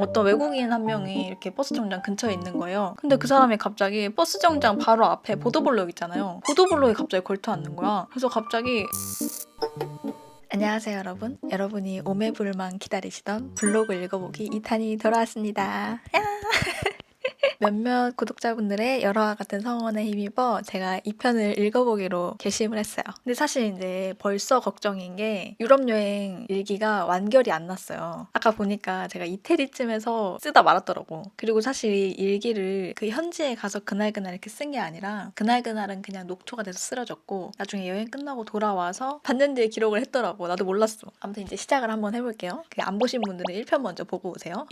어떤 외국인 한 명이 이렇게 버스 정장 근처에 있는 거예요. 근데 그 사람이 갑자기 버스 정장 바로 앞에 보도블록 있잖아요. 보도블록에 갑자기 걸터 앉는 거야. 그래서 갑자기 안녕하세요 여러분. 여러분이 오매불만 기다리시던 블로그 읽어보기 2탄이 돌아왔습니다. 몇몇 구독자분들의 열화와 같은 성원에 힘입어 제가 2편을 읽어보기로 결심을 했어요. 근데 사실 이제 벌써 걱정인 게 유럽 여행 일기가 완결이 안 났어요. 아까 보니까 제가 이태리쯤에서 쓰다 말았더라고. 그리고 사실 이 일기를 그 현지에 가서 그날그날 이렇게 쓴 게 아니라 그날그날은 그냥 녹초가 돼서 쓰러졌고 나중에 여행 끝나고 돌아와서 반년 뒤에 기록을 했더라고. 나도 몰랐어. 아무튼 이제 시작을 한번 해볼게요. 안 보신 분들은 1편 먼저 보고 오세요.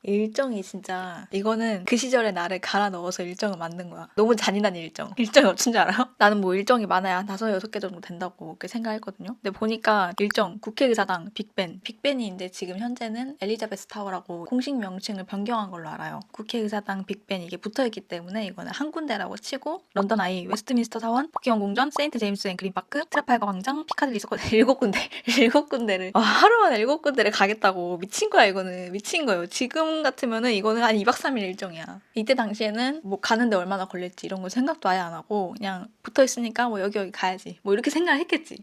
일정이 진짜 이거는 그 시절의 나를 갈아 넣어서 일정을 만든 거야. 너무 잔인한 일정. 일정이 어쩐 줄 알아요? 나는 뭐 일정이 많아야 한 5-6개 정도 된다고 그렇게 생각했거든요. 근데 보니까 일정, 국회의사당, 빅벤. 빅벤이 이제 지금 현재는 엘리자베스 타워라고 공식 명칭을 변경한 걸로 알아요. 국회의사당, 빅벤 이게 붙어있기 때문에 이거는 한 군데라고 치고 런던 아이, 웨스트민스터 사원, 버킹엄 궁전, 세인트 제임스 앤 그린파크, 트라팔가 광장, 피카딜리 서커 7군데. 7군데를 하루 만에 7군데를 가겠다고 미친 거야 이거는. 미친 거예요. 지금 같으면은 이거는 한 2박 3일 일정이야. 이때 당시에는 뭐 가는데 얼마나 걸릴지 이런 거 생각도 아예 안 하고 그냥 붙어있으니까 뭐 여기 가야지 뭐 이렇게 생각을 했겠지.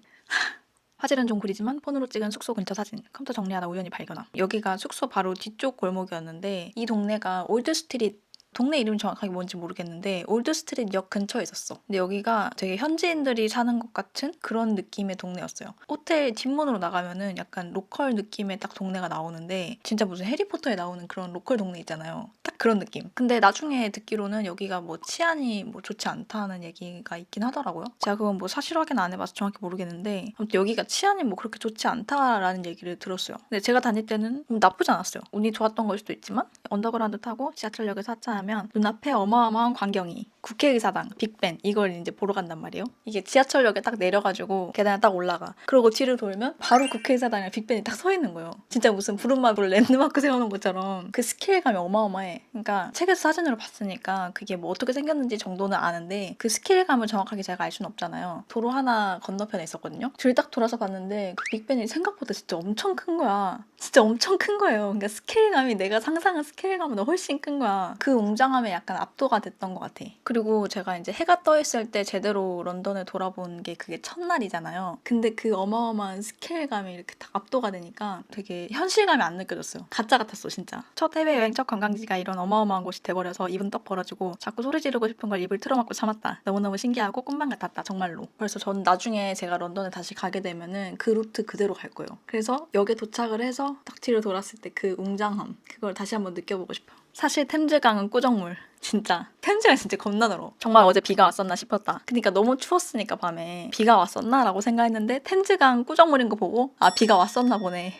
화질은 좀 구리지만 폰으로 찍은 숙소 근처 사진. 컴퓨터 정리하다 우연히 발견함. 여기가 숙소 바로 뒤쪽 골목이었는데 이 동네가 올드 스트릿, 동네 이름이 정확하게 뭔지 모르겠는데 올드 스트릿 역 근처에 있었어. 근데 여기가 되게 현지인들이 사는 것 같은 그런 느낌의 동네였어요. 호텔 뒷문으로 나가면은 약간 로컬 느낌의 딱 동네가 나오는데 진짜 무슨 해리포터에 나오는 그런 로컬 동네 있잖아요. 딱 그런 느낌. 근데 나중에 듣기로는 여기가 뭐 치안이 뭐 좋지 않다는 얘기가 있긴 하더라고요. 제가 그건 뭐 사실 확인 안 해봐서 정확히 모르겠는데 아무튼 여기가 치안이 뭐 그렇게 좋지 않다라는 얘기를 들었어요. 근데 제가 다닐 때는 나쁘지 않았어요. 운이 좋았던 걸 수도 있지만 언더그라운드 타고 지하철역에서 하차하면 눈앞에 어마어마한 광경이 국회의사당, 빅벤 이걸 이제 보러 간단 말이에요. 이게 지하철역에 딱 내려가지고 계단에 딱 올라가. 그러고 뒤를 돌면 바로 국회의사당이랑 빅벤이 딱 서 있는 거예요. 진짜 무슨 푸른마블 랜드마크 세우는 것처럼 그 스케일감이 어마어마해. 그러니까 책에서 사진으로 봤으니까 그게 뭐 어떻게 생겼는지 정도는 아는데 그 스케일감을 정확하게 제가 알 수는 없잖아요. 도로 하나 건너편에 있었거든요. 줄 딱 돌아서 봤는데 그 빅벤이 생각보다 진짜 엄청 큰 거야. 진짜 엄청 큰 거예요. 그러니까 스케일감이 내가 상상한 스케일감보다 훨씬 큰 거야. 그 웅장함에 약간 압도가 됐던 것 같아. 그리고 제가 이제 해가 떠 있을 때 제대로 런던을 돌아본 게 그게 첫날이잖아요. 근데 그 어마어마한 스케일감이 이렇게 딱 압도가 되니까 되게 현실감이 안 느껴졌어요. 가짜 같았어 진짜. 첫 해외여행 첫 관광지가 이런 어마어마한 곳이 돼버려서 입은 떡 벌어지고 자꾸 소리 지르고 싶은 걸 입을 틀어막고 참았다. 너무너무 신기하고 꿈만 같았다 정말로. 그래서 전 나중에 제가 런던에 다시 가게 되면은 그 루트 그대로 갈 거예요. 그래서 역에 도착을 해서 딱 뒤로 돌았을 때 그 웅장함 그걸 다시 한번 느껴보고 싶어요. 사실 템즈강은 꾸정물. 진짜 템즈가 진짜 겁나 더러. 정말 어제 비가 왔었나 싶었다. 그러니까 너무 추웠으니까 밤에 비가 왔었나? 라고 생각했는데 템즈강 꾸정물인 거 보고 아 비가 왔었나 보네.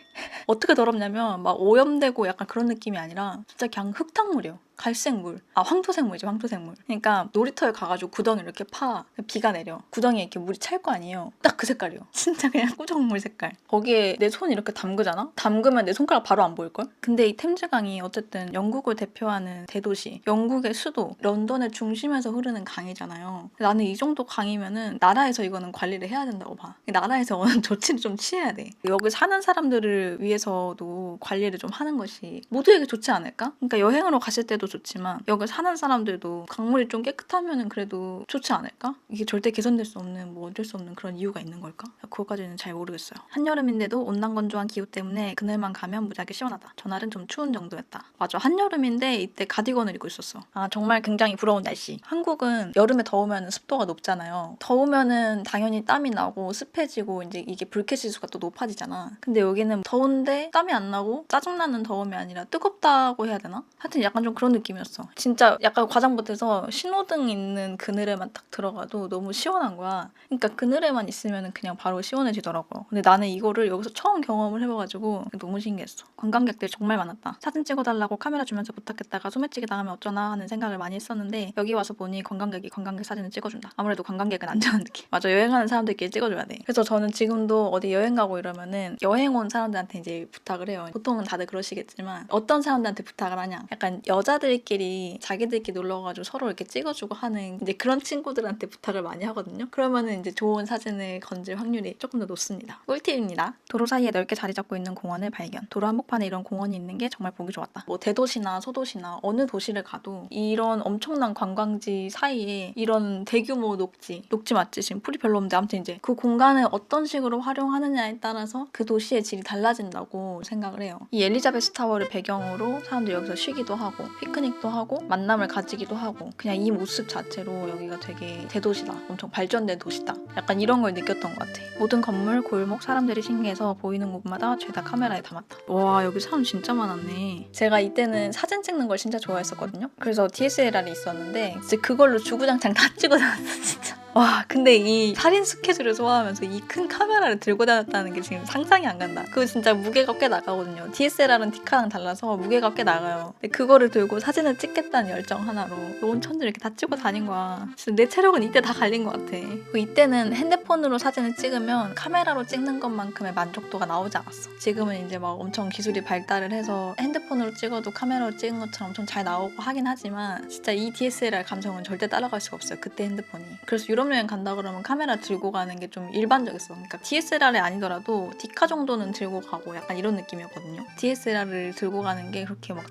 어떻게 더럽냐면 막 오염되고 약간 그런 느낌이 아니라 진짜 그냥 흙탕물이요. 갈색물. 아 황토색물이지 황토색물. 그러니까 놀이터에 가가지고 구덩이 이렇게 파. 비가 내려. 구덩이에 이렇게 물이 찰 거 아니에요. 딱 그 색깔이요. 진짜 그냥 꾸정물 색깔. 거기에 내 손 이렇게 담그잖아? 담그면 내 손가락 바로 안 보일걸? 근데 이 템즈강이 어쨌든 영국을 대표하는 대도시, 영국의 수도, 런던의 중심에서 흐르는 강이잖아요. 나는 이 정도 강이면은 나라에서 이거는 관리를 해야 된다고 봐. 나라에서 어느 조치를 좀 취해야 돼. 여기 사는 사람들을 위해서도 관리를 좀 하는 것이 모두에게 좋지 않을까? 그러니까 여행으로 갔을 때도 좋지만 여기 사는 사람들도 강물이 좀 깨끗하면은 그래도 좋지 않을까? 이게 절대 개선될 수 없는 뭐 어쩔 수 없는 그런 이유가 있는 걸까? 그거까지는 잘 모르겠어요. 한여름인데도 온난 건조한 기후 때문에 그늘만 가면 무지하게 시원하다. 전날은 좀 추운 정도였다. 맞아, 한여름인데 이때 가디건을 입고 있었어. 아 정말 굉장히 부러운 날씨. 한국은 여름에 더우면 습도가 높잖아요. 더우면은 당연히 땀이 나고 습해지고 이제 이게 불쾌 지수가 또 높아지잖아. 근데 여기는 더운데 땀이 안 나고 짜증나는 더움이 아니라 뜨겁다고 해야 되나? 하여튼 약간 좀 그런 느낌이었어. 진짜 약간 과장 못해서 신호등 있는 그늘에만 딱 들어가도 너무 시원한 거야. 그러니까 그늘에만 있으면 그냥 바로 시원해지더라고요. 근데 나는 이거를 여기서 처음 경험을 해봐가지고 너무 신기했어. 관광객들 정말 많았다. 사진 찍어달라고 카메라 주면서 부탁했다가 소매치기 당하면 어쩌나 하는 생각을 많이 했었는데 여기 와서 보니 관광객이 관광객 사진을 찍어준다. 아무래도 관광객은 안전한 느낌. 맞아, 여행하는 사람들끼리 찍어줘야 돼. 그래서 저는 지금도 어디 여행 가고 이러면은 여행 온 사람들한테 이제 부탁을 해요. 보통은 다들 그러시겠지만 어떤 사람들한테 부탁을 하냐? 약간 오빠들끼리 자기들끼리 놀러 가지고 서로 이렇게 찍어주고 하는 이제 그런 친구들한테 부탁을 많이 하거든요. 그러면은 이제 좋은 사진을 건질 확률이 조금 더 높습니다. 꿀팁입니다. 도로 사이에 넓게 자리 잡고 있는 공원을 발견. 도로 한복판에 이런 공원이 있는 게 정말 보기 좋았다. 뭐 대도시나 소도시나 어느 도시를 가도 이런 엄청난 관광지 사이에 이런 대규모 녹지 맞지? 지금 풀이 별로 없는데 아무튼 이제 그 공간을 어떤 식으로 활용하느냐에 따라서 그 도시의 질이 달라진다고 생각을 해요. 이 엘리자베스 타워를 배경으로 사람들이 여기서 쉬기도 하고 피크닉도 하고 만남을 가지기도 하고 그냥 이 모습 자체로 여기가 되게 대도시다. 엄청 발전된 도시다. 약간 이런 걸 느꼈던 것 같아. 모든 건물, 골목, 사람들이 신기해서 보이는 곳마다 죄다 카메라에 담았다. 와 여기 사람 진짜 많았네. 제가 이때는 사진 찍는 걸 진짜 좋아했었거든요. 그래서 DSLR이 있었는데 진짜 그걸로 주구장창 다 찍어 다녔어 진짜. 와 근데 이 살인 스케줄을 소화하면서 이 큰 카메라를 들고 다녔다는 게 지금 상상이 안 간다. 그거 진짜 무게가 꽤 나가거든요. DSLR은 디카랑 달라서 무게가 꽤 나가요. 근데 그거를 들고 사진을 찍겠다는 열정 하나로 온천들 이렇게 다 찍고 다닌 거야. 진짜 내 체력은 이때 다 갈린 것 같아. 이때는 핸드폰으로 사진을 찍으면 카메라로 찍는 것만큼의 만족도가 나오지 않았어. 지금은 이제 막 엄청 기술이 발달을 해서 핸드폰으로 찍어도 카메라로 찍은 것처럼 엄청 잘 나오고 하긴 하지만 진짜 이 DSLR 감성은 절대 따라갈 수가 없어요. 그때 핸드폰이. 그래서 유럽 여행 간다 그러면 카메라 들고 가는 게 좀 일반적이었어. 그러니까 DSLR이 아니더라도 디카 정도는 들고 가고 약간 이런 느낌이었거든요. DSLR을 들고 가는 게 그렇게 막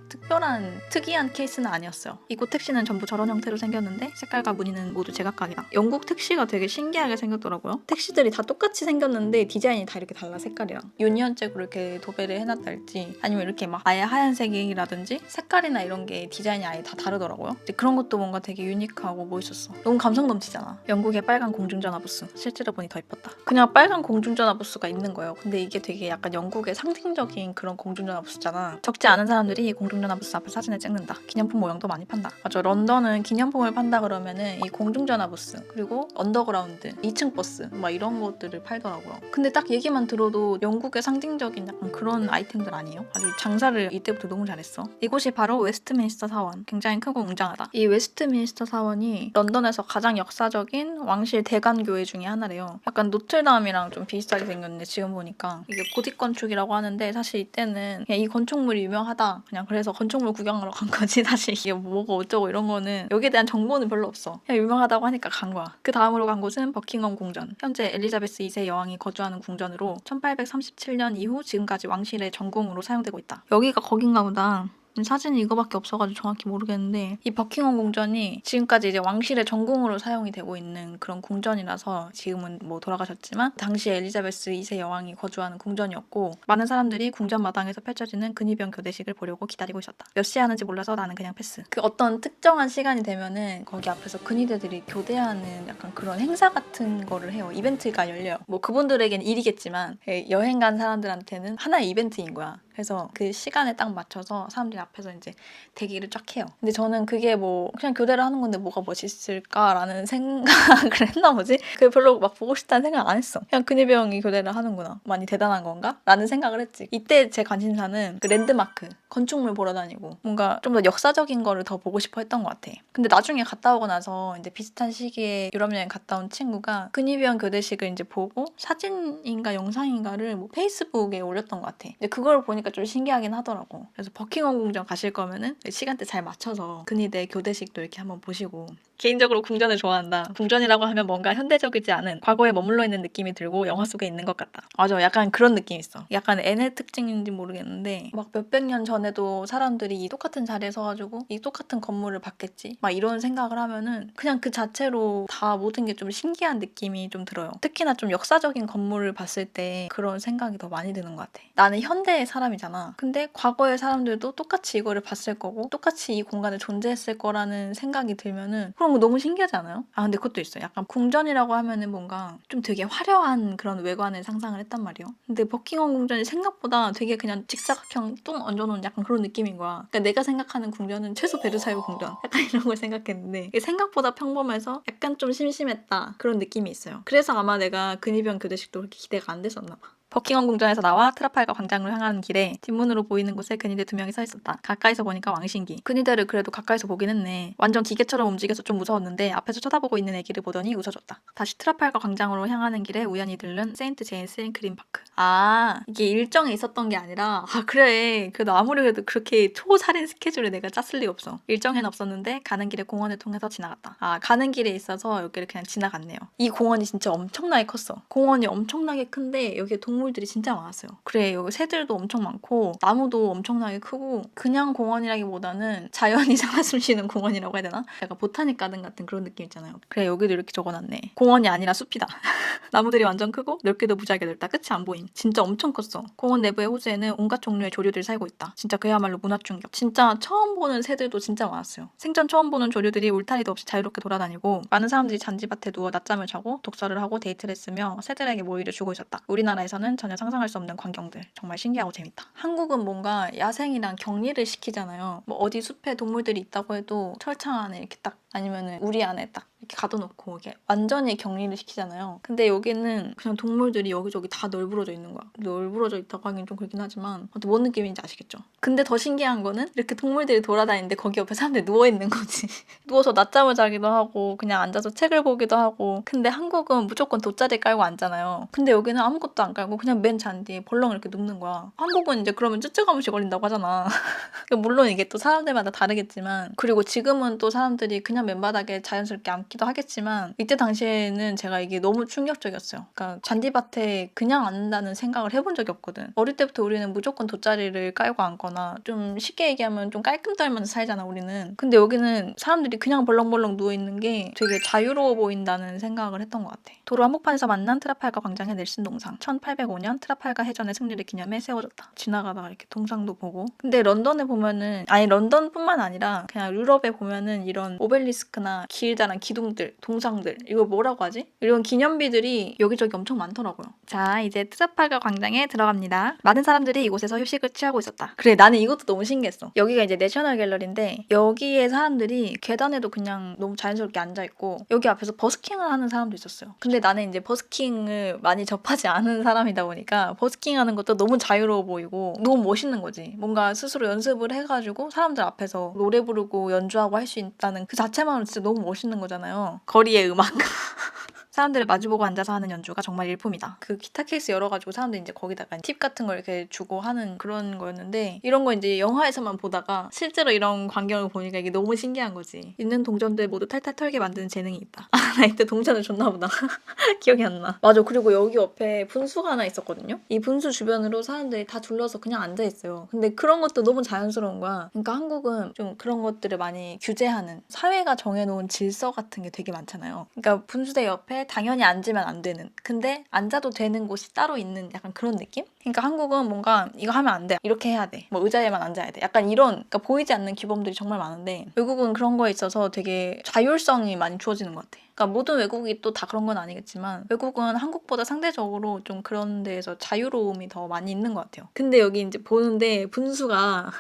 특이한 케이스는 아니었어요. 이곳 택시는 전부 저런 형태로 생겼는데 색깔과 무늬는 모두 제각각이다. 영국 택시가 되게 신기하게 생겼더라고요. 택시들이 다 똑같이 생겼는데 디자인이 다 이렇게 달라 색깔이랑. 유니언잭으로 이렇게 도배를 해놨달지 아니면 이렇게 막 아예 하얀색이라든지 색깔이나 이런 게 디자인이 아예 다 다르더라고요. 그런 것도 뭔가 되게 유니크하고 멋있었어. 너무 감성 넘치잖아. 영국의 빨간 공중전화 부스. 실제로 보니 더 이뻤다. 그냥 빨간 공중전화 부스가 있는 거예요. 근데 이게 되게 약간 영국의 상징적인 그런 공중전화 부스잖아. 적지 않은 사람들이 이 공중전화 부스 앞에 사진을 찍는다. 기념품 모형도 많이 판다. 맞아. 런던은 기념품을 판다 그러면은 이 공중전화 부스 그리고 언더그라운드 2층 버스 막 이런 것들을 팔더라고요. 근데 딱 얘기만 들어도 영국의 상징적인 약간 그런 아이템들 아니에요? 아주 장사를 이때부터 너무 잘했어. 이곳이 바로 웨스트민스터 사원. 굉장히 크고 웅장하다. 이 웨스트민스터 사원이 런던에서 가장 역사적인 왕실 대관교회 중에 하나래요. 약간 노틀담이랑 좀 비슷하게 생겼는데 지금 보니까 이게 고딕 건축이라고 하는데 사실 이때는 그냥 이 건축물이 유명하다 그냥 그래서 건축물 구경하러 간 거지. 사실 이게 뭐가 어쩌고 이런 거는 여기에 대한 정보는 별로 없어. 그냥 유명하다고 하니까 간 거야. 그 다음으로 간 곳은 버킹엄 궁전. 현재 엘리자베스 2세 여왕이 거주하는 궁전으로 1837년 이후 지금까지 왕실의 전궁으로 사용되고 있다. 여기가 거긴가 보다. 사진이 이거밖에 없어가지고 정확히 모르겠는데 이 버킹엄 궁전이 지금까지 이제 왕실의 전궁으로 사용이 되고 있는 그런 궁전이라서 지금은 뭐 돌아가셨지만 당시에 엘리자베스 2세 여왕이 거주하는 궁전이었고 많은 사람들이 궁전 마당에서 펼쳐지는 근위병 교대식을 보려고 기다리고 있었다. 몇 시에 하는지 몰라서 나는 그냥 패스. 그 어떤 특정한 시간이 되면은 거기 앞에서 근위대들이 교대하는 약간 그런 행사 같은 거를 해요. 이벤트가 열려요. 뭐 그분들에겐 일이겠지만 여행 간 사람들한테는 하나의 이벤트인 거야. 그래서 그 시간에 딱 맞춰서 사람들이 앞에서 이제 대기를 쫙 해요. 근데 저는 그게 뭐 그냥 교대를 하는 건데 뭐가 멋있을까라는 생각을 했나 보지? 그게 별로 막 보고 싶다는 생각 안 했어. 그냥 근위병이 교대를 하는구나. 많이 대단한 건가? 라는 생각을 했지. 이때 제 관심사는 그 랜드마크, 건축물 보러 다니고 뭔가 좀 더 역사적인 거를 더 보고 싶어 했던 것 같아. 근데 나중에 갔다 오고 나서 이제 비슷한 시기에 유럽 여행 갔다 온 친구가 근위병 교대식을 이제 보고 사진인가 영상인가를 뭐 페이스북에 올렸던 것 같아. 근데 그걸 보니까 좀 신기하긴 하더라고. 그래서 버킹엄 궁전 가실 거면은 시간대 잘 맞춰서 근위대 교대식도 이렇게 한번 보시고. 개인적으로 궁전을 좋아한다. 궁전이라고 하면 뭔가 현대적이지 않은 과거에 머물러 있는 느낌이 들고 영화 속에 있는 것 같다. 맞아. 약간 그런 느낌이 있어. 약간 N의 특징인지 모르겠는데 막 몇백 년 전에도 사람들이 이 똑같은 자리에 서가지고 이 똑같은 건물을 봤겠지. 막 이런 생각을 하면은 그냥 그 자체로 다 모든 게 좀 신기한 느낌이 좀 들어요. 특히나 좀 역사적인 건물을 봤을 때 그런 생각이 더 많이 드는 것 같아. 나는 현대의 사람이잖아. 근데 과거의 사람들도 똑같이 이거를 봤을 거고 똑같이 이 공간에 존재했을 거라는 생각이 들면은 그런 거 너무 신기하지 않아요? 아 근데 그것도 있어요. 약간 궁전이라고 하면은 뭔가 좀 되게 화려한 그런 외관을 상상을 했단 말이에요. 근데 버킹엄 궁전이 생각보다 되게 그냥 직사각형 뚱 얹어놓은 약간 그런 느낌인 거야. 그러니까 내가 생각하는 궁전은 최소 베르사유 궁전 약간 이런 걸 생각했는데 이게 생각보다 평범해서 약간 좀 심심했다 그런 느낌이 있어요. 그래서 아마 내가 근위병 교대식도 그렇게 기대가 안 됐었나 봐. 버킹엄 궁전에서 나와 트라팔가 광장으로 향하는 길에 뒷문으로 보이는 곳에 근위대 2명이 서 있었다. 가까이서 보니까 왕신기. 근위대를 그래도 가까이서 보긴 했네. 완전 기계처럼 움직여서 좀 무서웠는데 앞에서 쳐다보고 있는 애기를 보더니 웃어줬다. 다시 트라팔가 광장으로 향하는 길에 우연히 들른 세인트 제임스 앤 그린 파크. 아, 이게 일정에 있었던 게 아니라 그래. 그래도 아무리 그래도 그렇게 초살인 스케줄을 내가 짰을 리가 없어. 일정에는 없었는데 가는 길에 공원을 통해서 지나갔다. 가는 길에 있어서 여기를 그냥 지나갔네요. 이 공원이 진짜 엄청나게 컸어. 공원이 엄청나게 큰데 여기에 동물들이 진짜 많았어요. 그래, 여기 새들도 엄청 많고 나무도 엄청나게 크고 그냥 공원이라기보다는 자연이 살아 숨쉬는 공원이라고 해야 되나? 약간 보타닉 가든 같은 그런 느낌 있잖아요. 그래, 여기도 이렇게 적어놨네. 공원이 아니라 숲이다. 나무들이 완전 크고 넓게도 무지하게 넓다. 끝이 안 보임. 진짜 엄청 컸어. 공원 내부의 호수에는 온갖 종류의 조류들이 살고 있다. 진짜 그야말로 문화충격. 진짜 처음 보는 새들도 진짜 많았어요. 생전 처음 보는 조류들이 울타리도 없이 자유롭게 돌아다니고 많은 사람들이 잔디밭에 누워 낮잠을 자고 독서를 하고 데이트를 했으며 새들에게 모이를 주고 있었다. 우리나라에서는 전혀 상상할 수 없는 광경들. 정말 신기하고 재밌다. 한국은 뭔가 야생이랑 격리를 시키잖아요. 뭐 어디 숲에 동물들이 있다고 해도 철창 안에 이렇게 딱 아니면은 우리 안에 딱 이렇게 가둬놓고 이게 완전히 격리를 시키잖아요. 근데 여기는 그냥 동물들이 여기저기 다 널브러져 있는 거야. 널브러져 있다고 하긴 좀 그렇긴 하지만 뭔 느낌인지 아시겠죠? 근데 더 신기한 거는 이렇게 동물들이 돌아다니는데 거기 옆에 사람들이 누워있는 거지. 누워서 낮잠을 자기도 하고 그냥 앉아서 책을 보기도 하고. 근데 한국은 무조건 돗자리 깔고 앉잖아요. 근데 여기는 아무것도 안 깔고 그냥 맨 잔디에 벌렁 이렇게 눕는 거야. 한국은 이제 그러면 쯔쯔가무시 걸린다고 하잖아. 물론 이게 또 사람들마다 다르겠지만, 그리고 지금은 또 사람들이 그냥 맨바닥에 자연스럽게 앉기도 하겠지만 이때 당시에는 제가 이게 너무 충격적이었어요. 그러니까 잔디밭에 그냥 앉는다는 생각을 해본 적이 없거든. 어릴 때부터 우리는 무조건 돗자리를 깔고 앉거나 좀 쉽게 얘기하면 좀 깔끔 떨면서 살잖아 우리는. 근데 여기는 사람들이 그냥 벌렁벌렁 누워있는 게 되게 자유로워 보인다는 생각을 했던 것 같아. 도로 한복판에서 만난 트라팔가 광장의 넬슨 동상. 1805년 트라팔가 해전의 승리를 기념해 세워졌다. 지나가다가 이렇게 동상도 보고. 근데 런던에 보면은, 아니 런던뿐만 아니라 그냥 유럽에 보면은 이런 오벨리스크나 길다란 기둥들, 동상들, 이거 뭐라고 하지? 이런 기념비들이 여기저기 엄청 많더라고요. 자, 이제 트라팔가 광장에 들어갑니다. 많은 사람들이 이곳에서 휴식을 취하고 있었다. 그래, 나는 이것도 너무 신기했어. 여기가 이제 내셔널 갤러리인데 여기에 사람들이 계단에도 그냥 너무 자연스럽게 앉아있고 여기 앞에서 버스킹을 하는 사람도 있었어요. 근데 나는 이제 버스킹을 많이 접하지 않은 사람이다 보니까 버스킹 하는 것도 너무 자유로워 보이고 너무 멋있는 거지. 뭔가 스스로 연습을 해가지고 사람들 앞에서 노래 부르고 연주하고 할 수 있다는 그 자체만으로 진짜 너무 멋있는 거잖아요. 거리의 음악. 사람들을 마주보고 앉아서 하는 연주가 정말 일품이다. 그 기타 케이스 열어가지고 사람들이 이제 거기다가 팁 같은 걸 이렇게 주고 하는 그런 거였는데, 이런 거 이제 영화에서만 보다가 실제로 이런 광경을 보니까 이게 너무 신기한 거지. 있는 동전들 모두 탈탈 털게 만드는 재능이 있다. 나 이때 동전을 줬나 보다. 기억이 안 나. 맞아. 그리고 여기 옆에 분수가 하나 있었거든요. 이 분수 주변으로 사람들이 다 둘러서 그냥 앉아있어요. 근데 그런 것도 너무 자연스러운 거야. 그러니까 한국은 좀 그런 것들을 많이 규제하는, 사회가 정해놓은 질서 같은 게 되게 많잖아요. 그러니까 분수대 옆에 당연히 앉으면 안 되는, 근데 앉아도 되는 곳이 따로 있는 약간 그런 느낌? 그러니까 한국은 뭔가 이거 하면 안 돼, 이렇게 해야 돼, 뭐 의자에만 앉아야 돼, 약간 이런, 그러니까 보이지 않는 규범들이 정말 많은데 외국은 그런 거에 있어서 되게 자율성이 많이 주어지는 것 같아. 그러니까 모든 외국이 또 다 그런 건 아니겠지만 외국은 한국보다 상대적으로 좀 그런 데에서 자유로움이 더 많이 있는 것 같아요. 근데 여기 이제 보는데 분수가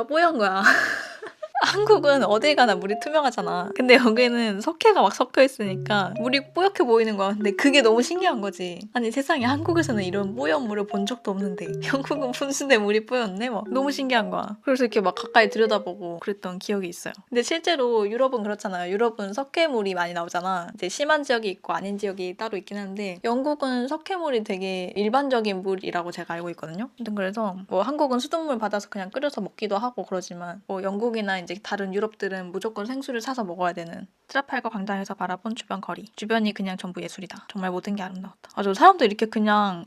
뽀얀 거야. 한국은 어딜 가나 물이 투명하잖아. 근데 여기는 석회가 막 섞여 있으니까 물이 뽀얗게 보이는 거야. 근데 그게 너무 신기한 거지. 아니 세상에, 한국에서는 이런 뽀얀 물을 본 적도 없는데 영국은 분수대 물이 뽀였네? 막 너무 신기한 거야. 그래서 이렇게 막 가까이 들여다보고 그랬던 기억이 있어요. 근데 실제로 유럽은 그렇잖아요. 유럽은 석회물이 많이 나오잖아. 이제 심한 지역이 있고 아닌 지역이 따로 있긴 한데 영국은 석회물이 되게 일반적인 물이라고 제가 알고 있거든요. 아무튼 그래서 뭐 한국은 수돗물 받아서 그냥 끓여서 먹기도 하고 그러지만 뭐 영국이나 이제 다른 유럽들은 무조건 생수를 사서 먹어야 되는. 트라팔가 광장에서 바라본 주변 거리. 주변이 그냥 전부 예술이다. 정말 모든 게 아름다웠다. 저 사람들 이렇게 그냥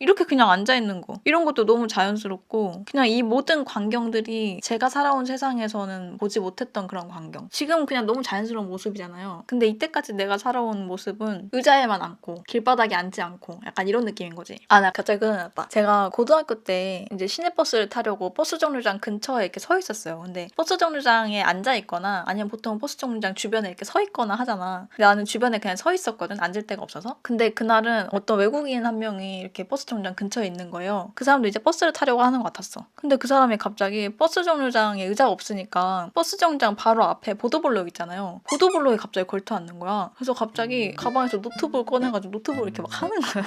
앉아있는 거, 이런 것도 너무 자연스럽고, 그냥 이 모든 광경들이 제가 살아온 세상에서는 보지 못했던 그런 광경. 지금 그냥 너무 자연스러운 모습이잖아요. 근데 이때까지 내가 살아온 모습은 의자에만 앉고 길바닥에 앉지 않고 약간 이런 느낌인 거지. 나 갑자기 그거 났다. 제가 고등학교 때 이제 시내버스를 타려고 버스 정류장 근처에 이렇게 서 있었어요. 근데 버스 정류장에 앉아있거나 아니면 보통 버스 정류장 주변에 이렇게 서 있거나 하잖아. 근데 나는 주변에 그냥 서 있었거든. 앉을 데가 없어서. 근데 그날은 어떤 외국인 한 명이 이렇게 버스 정류장 근처에 있는 거예요. 그 사람도 이제 버스를 타려고 하는 것 같았어. 근데 그 사람이 갑자기 버스 정류장에 의자가 없으니까 버스 정류장 바로 앞에 보도블록 있잖아요. 보도블록에 갑자기 걸터 앉는 거야. 그래서 갑자기 가방에서 노트북을 꺼내가지고 노트북을 이렇게 막 하는 거예요.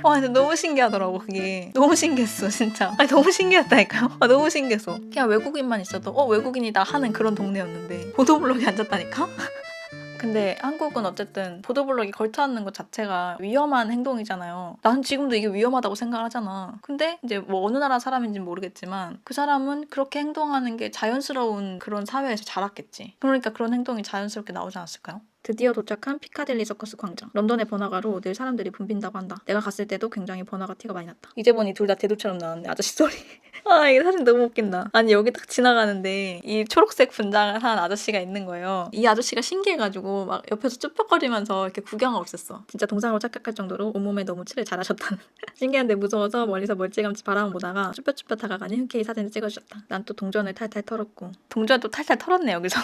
와, 근데 너무 신기하더라고, 그게. 너무 신기했어, 진짜. 아니, 너무 신기했다니까요? 너무 신기했어. 그냥 외국인만 있어도, 외국인이다 하는 그런 동네였는데, 보도블록에 앉았다니까? 근데 한국은 어쨌든 보도블록이 걸터앉는 것 자체가 위험한 행동이잖아요. 나는 지금도 이게 위험하다고 생각을 하잖아. 근데 이제 뭐 어느 나라 사람인지는 모르겠지만 그 사람은 그렇게 행동하는 게 자연스러운 그런 사회에서 자랐겠지. 그러니까 그런 행동이 자연스럽게 나오지 않았을까요? 드디어 도착한 피카딜리 서커스 광장. 런던의 번화가로 늘 사람들이 붐빈다고 한다. 내가 갔을 때도 굉장히 번화가 티가 많이 났다. 이제 보니 둘 다 대두처럼 나왔네. 아저씨 소리. 아, 이게 사진 너무 웃긴다. 아니, 여기 딱 지나가는데 이 초록색 분장을 한 아저씨가 있는 거예요. 이 아저씨가 신기해가지고 막 옆에서 쭈뼛거리면서 이렇게 구경하고 있었어. 진짜 동상으로 착각할 정도로 온몸에 너무 칠을 잘하셨다는. 신기한데 무서워서 멀리서 멀찌감치 바라만 보다가 쭈뼛쭈뼛 다가가니 흔쾌히 사진을 찍어주셨다. 난 또 동전을 탈탈 털었고. 동전도 탈탈 털었네, 여기서.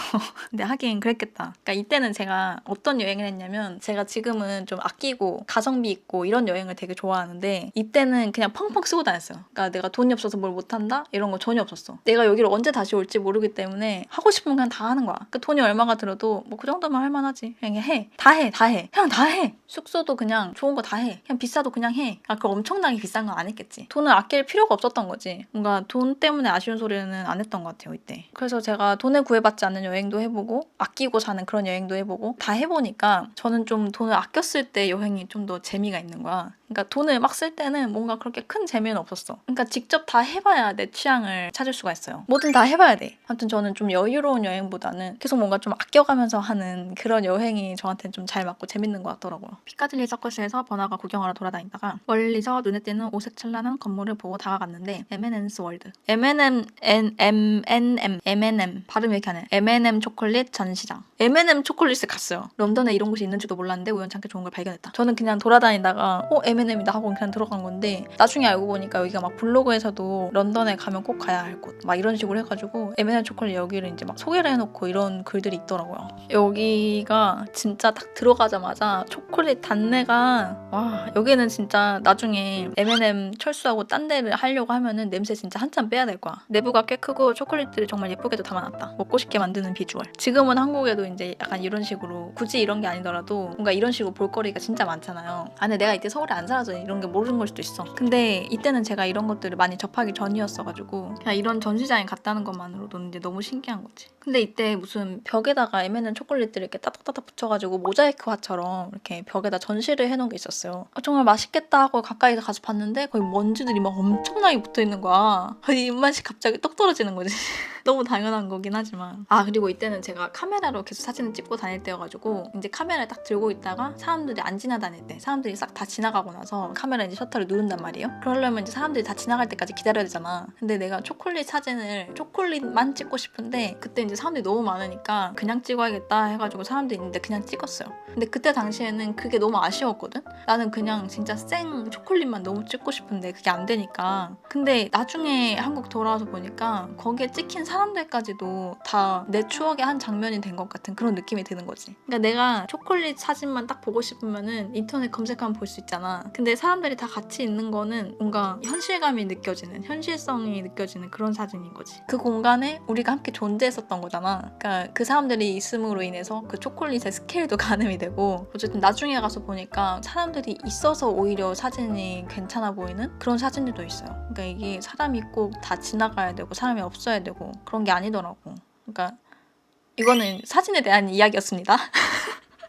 근데 하긴 그랬겠다. 그러니까 이때는 제가 어떤 여행을 했냐면 제가 지금은 좀 아끼고 가성비 있고 이런 여행을 되게 좋아하는데 이때는 그냥 펑펑 쓰고 다녔어요. 그러니까 내가 돈이 없어서 뭘 못한다? 이런 거 전혀 없었어. 내가 여기를 언제 다시 올지 모르기 때문에 하고 싶으면 그냥 다 하는 거야. 그러니까 돈이 얼마가 들어도 뭐 그 정도만 할 만하지. 그냥 해. 다 해. 다 해. 그냥 다 해. 숙소도 그냥 좋은 거 다 해. 그냥 비싸도 그냥 해. 그 엄청나게 비싼 건 안 했겠지. 돈을 아낄 필요가 없었던 거지. 뭔가 돈 때문에 아쉬운 소리는 안 했던 것 같아요, 이때. 그래서 제가 돈에 구애받지 않는 여행도 해보고 아끼고 사는 그런 여행도 해보고 다 해보니까 저는 좀 돈을 아꼈을 때 여행이 좀 더 재미가 있는 거야. 그러니까 돈을 막 쓸 때는 뭔가 그렇게 큰 재미는 없었어. 그러니까 직접 다 해봐야 내 취향을 찾을 수가 있어요. 뭐든 다 해봐야 돼. 아무튼 저는 좀 여유로운 여행보다는 계속 뭔가 좀 아껴가면서 하는 그런 여행이 저한테는 좀 잘 맞고 재밌는 것 같더라고요. 피카딜리 서커스에서 번화가 구경하러 돌아다니다가 멀리서 눈에 띄는 오색찬란한 건물을 보고 다가갔는데 M&M's 월드. M&M 발음이 이렇게 하네. M&M 초콜릿 전시장. M&M 초콜릿을 갔어요. 런던에 이런 곳이 있는지도 몰랐는데 우연찮게 좋은 걸 발견했다. 저는 그냥 돌아다니다가 M&M이다 하고 그냥 들어간 건데 나중에 알고 보니까 여기가 막 블로그에서도 런던에 가면 꼭 가야 할 곳 막 이런 식으로 해가지고 M&M 초콜릿 여기를 이제 막 소개를 해놓고 이런 글들이 있더라고요. 여기가 진짜 딱 들어가자마자 초콜릿 단내가 와, 여기는 진짜 나중에 M&M 철수하고 딴 데를 하려고 하면은 냄새 진짜 한참 빼야 될 거야. 내부가 꽤 크고 초콜릿들이 정말 예쁘게도 담아놨다. 먹고 싶게 만드는 비주얼. 지금은 한국에도 이제 약간 이런 식으로 굳이 이런 게 아니더라도 뭔가 이런 식으로 볼거리가 진짜 많잖아요. 근데 내가 이때 서울에 안 살아서 이런 게 모르는 걸 수도 있어. 근데 이때는 제가 이런 것들을 많이 접하기 전이었어가지고 그냥 이런 전시장에 갔다는 것만으로도 이제 너무 신기한 거지. 근데 이때 무슨 벽에다가 M&M 초콜릿들을 이렇게 따닥따닥 붙여가지고 모자이크화처럼 이렇게 벽에다 전시를 해놓은 게 있었어요. 정말 맛있겠다 하고 가까이 가서 봤는데 거의 먼지들이 막 엄청나게 붙어있는 거야. 입맛이 갑자기 떡 떨어지는 거지. 너무 당연한 거긴 하지만. 그리고 이때는 제가 카메라로 계속 사진을 찍고 다닐 때여가지고 이제 카메라를 딱 들고 있다가 사람들이 안 지나다닐 때 사람들이 싹 다 지나가고 나서 카메라 이제 셔터를 누른단 말이에요. 그러려면 이제 사람들이 다 지나갈 때까지 기다려야 되잖아. 근데 내가 초콜릿만 찍고 싶은데 그때 이제 사람들이 너무 많으니까 그냥 찍어야겠다 해가지고 사람들이 있는데 그냥 찍었어요. 근데 그때 당시에는 그게 너무 아쉬웠거든? 나는 그냥 진짜 생 초콜릿만 너무 찍고 싶은데 그게 안 되니까. 근데 나중에 한국 돌아와서 보니까 거기에 찍힌 사람들까지도 다 내 추억의 한 장면이 된 것 같은 그런 느낌이 드는 거지. 그러니까 내가 초콜릿 사진만 딱 보고 싶으면은 인터넷 검색하면 볼 수 있잖아. 근데 사람들이 다 같이 있는 거는 뭔가 현실감이 느껴지는, 현실성이 느껴지는 그런 사진인 거지. 그 공간에 우리가 함께 존재했었던 거잖아. 그러니까 그 사람들이 있음으로 인해서 그 초콜릿의 스케일도 가늠이 되고 어쨌든 나중에 가서 보니까 사람들이 있어서 오히려 사진이 괜찮아 보이는 그런 사진들도 있어요. 그러니까 이게 사람이 꼭 다 지나가야 되고 사람이 없어야 되고 그런 게 아니더라고. 그러니까 이거는 사진에 대한 이야기였습니다.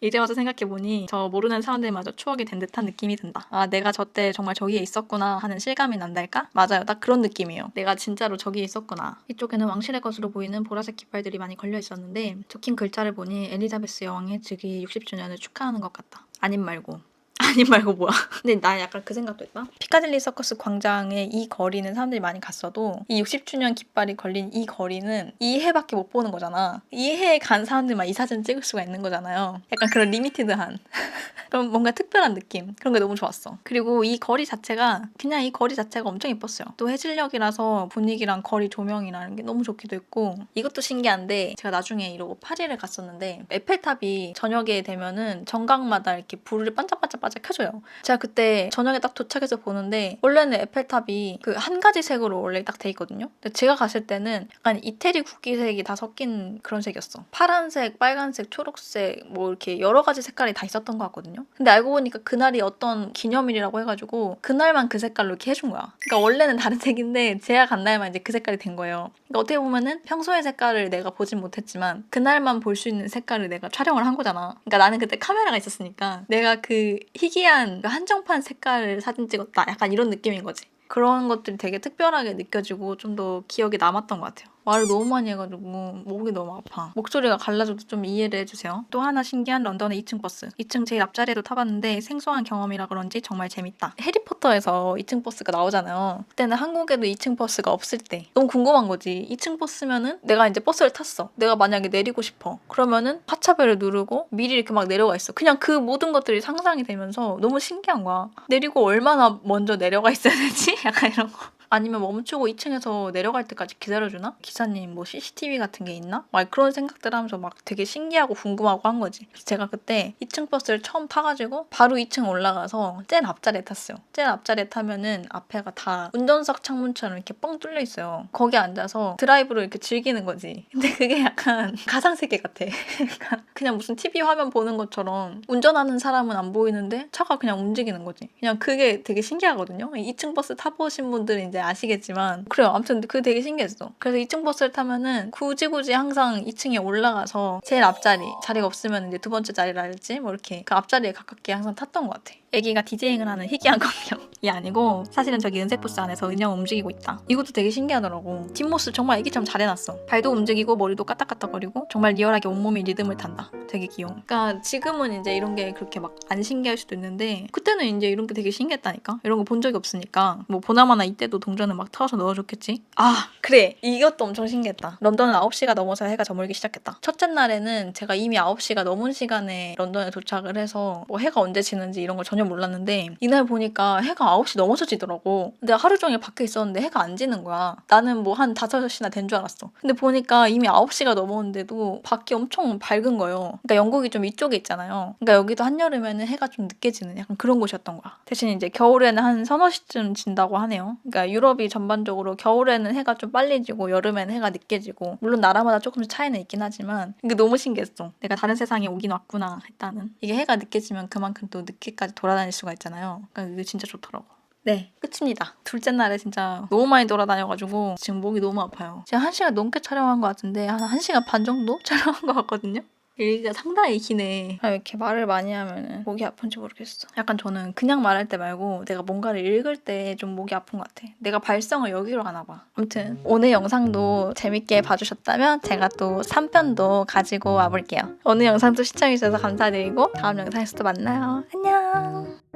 이제 와서 생각해보니 저 모르는 사람들마저 추억이 된 듯한 느낌이 든다. 내가 저때 정말 저기에 있었구나 하는 실감이 난달까? 맞아요. 딱 그런 느낌이에요. 내가 진짜로 저기에 있었구나. 이쪽에는 왕실의 것으로 보이는 보라색 깃발들이 많이 걸려 있었는데 적힌 글자를 보니 엘리자베스 여왕의 즉위 60주년을 축하하는 것 같다. 아님 말고. 아니 말고 뭐야. 근데 난 약간 그 생각도 했다. 피카딜리 서커스 광장에 이 거리는 사람들이 많이 갔어도 이 60주년 깃발이 걸린 이 거리는 이 해밖에 못 보는 거잖아. 이 해에 간 사람들만 이 사진 찍을 수가 있는 거잖아요. 약간 그런 리미티드한 그런 뭔가 특별한 느낌, 그런 게 너무 좋았어. 그리고 이 거리 자체가 그냥 이 거리 자체가 엄청 예뻤어요. 또 해질녘이라서 분위기랑 거리 조명이라는 게 너무 좋기도 했고, 이것도 신기한데 제가 나중에 이러고 파리를 갔었는데 에펠탑이 저녁에 되면은 정각마다 이렇게 불을 반짝반짝 켜줘요. 제가 그때 저녁에 딱 도착해서 보는데 원래는 에펠탑이 그 한 가지 색으로 원래 딱 돼 있거든요. 근데 제가 갔을 때는 약간 이태리 국기색이 다 섞인 그런 색이었어. 파란색, 빨간색, 초록색 뭐 이렇게 여러 가지 색깔이 다 있었던 것 같거든요. 근데 알고 보니까 그날이 어떤 기념일이라고 해가지고 그날만 그 색깔로 이렇게 해준 거야. 그러니까 원래는 다른 색인데 제가 간 날만 이제 그 색깔이 된 거예요. 그러니까 어떻게 보면은 평소의 색깔을 내가 보진 못했지만 그날만 볼 수 있는 색깔을 내가 촬영을 한 거잖아. 그러니까 나는 그때 카메라가 있었으니까 내가 그 희귀한 그 한정판 색깔을 사진 찍었다. 약간 이런 느낌인 거지. 그런 것들이 되게 특별하게 느껴지고 좀 더 기억에 남았던 것 같아요. 말을 너무 많이 해가지고 목이 너무 아파. 목소리가 갈라져도 좀 이해를 해주세요. 또 하나 신기한 런던의 2층 버스. 2층 제일 앞자리에도 타봤는데 생소한 경험이라 그런지 정말 재밌다. 해리포터에서 2층 버스가 나오잖아요. 그때는 한국에도 2층 버스가 없을 때 너무 궁금한 거지. 2층 버스면은 내가 이제 버스를 탔어. 내가 만약에 내리고 싶어. 그러면은 하차벨을 누르고 미리 이렇게 막 내려가 있어. 그냥 그 모든 것들이 상상이 되면서 너무 신기한 거야. 내리고 얼마나 먼저 내려가 있어야 되지? 약간 이런 거. 아니면 멈추고 2층에서 내려갈 때까지 기다려주나? 기사님 뭐 CCTV 같은 게 있나? 막 그런 생각들 하면서 막 되게 신기하고 궁금하고 한 거지. 그래서 제가 그때 2층 버스를 처음 타가지고 바로 2층 올라가서 제일 앞자리에 탔어요. 제일 앞자리에 타면은 앞에가 다 운전석 창문처럼 이렇게 뻥 뚫려 있어요. 거기 앉아서 드라이브를 이렇게 즐기는 거지. 근데 그게 약간 가상세계 같아. 그냥 무슨 TV 화면 보는 것처럼 운전하는 사람은 안 보이는데 차가 그냥 움직이는 거지. 그냥 그게 되게 신기하거든요. 2층 버스 타보신 분들은 이제 아시겠지만 그래요. 아무튼 그게 되게 신기했어. 그래서 2층 버스를 타면은 굳이 항상 2층에 올라가서 제일 앞자리 자리가 없으면 이제 두 번째 자리랄지 뭐 이렇게 그 앞자리에 가깝게 항상 탔던 것 같아. 애기가 디제잉을 하는 희귀한 광경이 아니고 사실은 저기 은색 부스 안에서 은영 움직이고 있다. 이것도 되게 신기하더라고. 뒷모습 정말 애기처럼 잘 해놨어. 발도 움직이고 머리도 까딱까딱거리고 정말 리얼하게 온몸이 리듬을 탄다. 되게 귀여워. 그러니까 지금은 이제 이런 게 그렇게 막 안 신기할 수도 있는데 그때는 이제 이런 게 되게 신기했다니까. 이런 거 본 적이 없으니까 뭐 보나마나 이때도 동전을 막 터서 넣어줬겠지. 아 그래 이것도 엄청 신기했다. 런던은 9시가 넘어서 해가 저물기 시작했다. 첫째 날에는 제가 이미 9시가 넘은 시간에 런던에 도착을 해서 뭐 해가 언제 지는지 이런 걸 전혀 몰랐는데 이날 보니까 해가 9시 넘어서 지더라고. 내가 하루 종일 밖에 있었는데 해가 안 지는 거야. 나는 뭐 한 5시나 된 줄 알았어. 근데 보니까 이미 9시가 넘었는데도 밖이 엄청 밝은 거예요. 그러니까 영국이 좀 이쪽에 있잖아요. 그러니까 여기도 한여름에는 해가 좀 늦게 지는 약간 그런 곳이었던 거야. 대신 이제 겨울에는 한 서너 시쯤 진다고 하네요. 그러니까 유럽이 전반적으로 겨울에는 해가 좀 빨리 지고 여름에는 해가 늦게 지고 물론 나라마다 조금씩 차이는 있긴 하지만 이게 너무 신기했어. 내가 다른 세상에 오긴 왔구나 했다는. 이게 해가 늦게 지면 그만큼 또 늦게까지 돌아다닐 수가 있잖아요. 그러니까 이게 진짜 좋더라고. 네, 끝입니다. 둘째 날에 진짜 너무 많이 돌아다녀가지고 지금 목이 너무 아파요. 지금 1시간 넘게 촬영한 것 같은데 한 1시간 반 정도 촬영한 것 같거든요. 얘기가 상당히 기네. 왜 이렇게 말을 많이 하면 목이 아픈지 모르겠어. 약간 저는 그냥 말할 때 말고 내가 뭔가를 읽을 때 좀 목이 아픈 것 같아. 내가 발성을 여기로 하나 봐. 아무튼 오늘 영상도 재밌게 봐주셨다면 제가 또 3편도 가지고 와볼게요. 오늘 영상도 시청해주셔서 감사드리고 다음 영상에서 또 만나요. 안녕.